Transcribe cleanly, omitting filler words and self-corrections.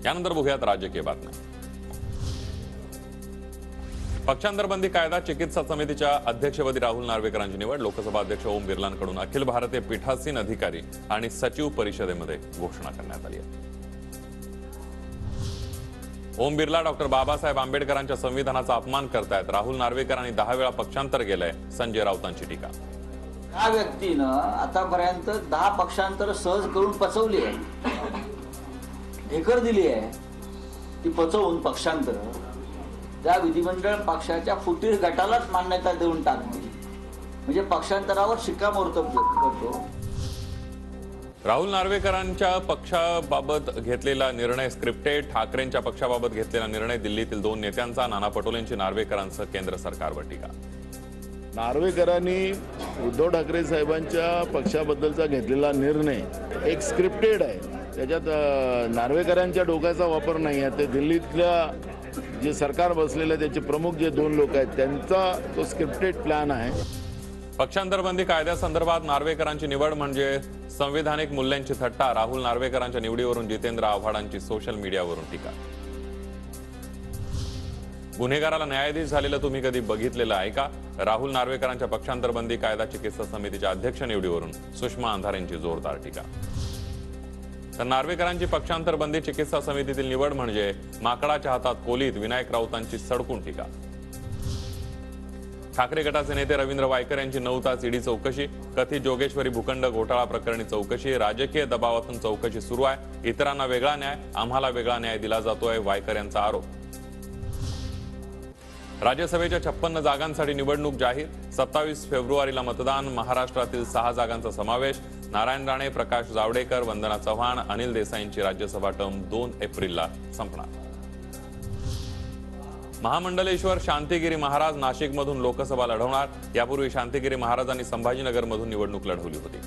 यानंतर बघूयात राजकीय बातम्या। पक्षांतर बंदी कायदा चिकित्सा समितीच्या अध्यक्षपदी राहुल नार्वेकरांची निवड। लोकसभा अध्यक्ष ओम बिर्लांकडून अखिल भारतीय पीठासीन अधिकारी आणि सचिव परिषदेमध्ये घोषणा करण्यात आली आहे। ओम बिर्ला डॉक्टर बाबासाहेब आंबेडकरांच्या संविधानाचा अपमान करतायत। राहुल नार्वेकरांनी 10 वेळा पक्षांतर केलंय, संजय राऊतांची टीका। या व्यक्तीनं आतापर्यंत 10 पक्षांतर सहज करून पचवली आहे, ढेकर दिली आहे। ती पचवून पक्षांतर त्या विधिमंडळ पक्षाच्या फुटीर गटालाच मान्यता देऊन टाकणे म्हणजे पक्षांतरावर शिक्कामोर्तब करतो। राहुल नार्वेकरांच्या पक्षाबाबत घेतलेला निर्णय स्क्रिप्टेड। ठाकरेंच्या पक्षाबाबत घेतलेला निर्णय दिल्लीतील 2 नेत्यांचा। नाना पटोलेंची नार्वेकरांसह केंद्र सरकारवर टीका। नार्वेकरांनी उद्धव ठाकरे साहेबांच्या पक्षाबद्दलचा घेतलेला निर्णय एक स्क्रिप्टेड आहे। त्याच्यात नार्वेकरांच्या डोक्याचा वापर नाही आहे। ते दिल्लीतल्या जे सरकार बसलेले त्याचे प्रमुख जे 2 लोक आहेत त्यांचा तो स्क्रिप्टेड प्लॅन आहे। पक्षांतर बंदी कायद्यासंदर्भात नार्वेकरांची निवड म्हणजे संविधानिक मूल्यांची थट्टा। राहुल नार्वेकरांच्या निवडीवरून जितेंद्र आव्हाडांची सोशल मीडियावरून टीका। गुन्हेगाराला न्यायाधीश झालेलं तुम्ही कधी बघितलेलं आहे का? राहुल नार्वेकरांच्या पक्षांतर बंदी कायदा चिकित्सा समितीच्या अध्यक्ष निवडीवरून सुषमा अंधारेंची जोरदार टीका। तर नार्वेकरांची पक्षांतर बंदी चिकित्सा समितीतील निवड म्हणजे माकडाच्या हातात कोलीत, विनायक राऊतांची सडकून टीका। ठाकरे गटाचे नेते रवींद्र वायकर यांची 9 तास ईडी चौकशी। कथित जोगेश्वरी भूखंड घोटाळा प्रकरणी चौकशी। राजकीय दबावातून चौकशी सुरू आहे। इतरांना वेगळा न्याय, आम्हाला वेगळा न्याय दिला जातोय, वायकर यांचा आरोप। राज्यसभेच्या 56 जागांसाठी निवडणूक जाहीर। 27 फेब्रुवारीला मतदान। महाराष्ट्रातील 6 जागांचा समावेश। नारायण राणे, प्रकाश जावडेकर, वंदना चव्हाण, अनिल देसाईंची राज्यसभा टर्म 2 एप्रिलला संपणार। महामंडलेश्वर शांतिगिरी महाराज नाशिकमधून लोकसभा लढवणार। यापूर्वी शांतिगिरी महाराजांनी संभाजीनगरमधून निवडणूक लढवली होती।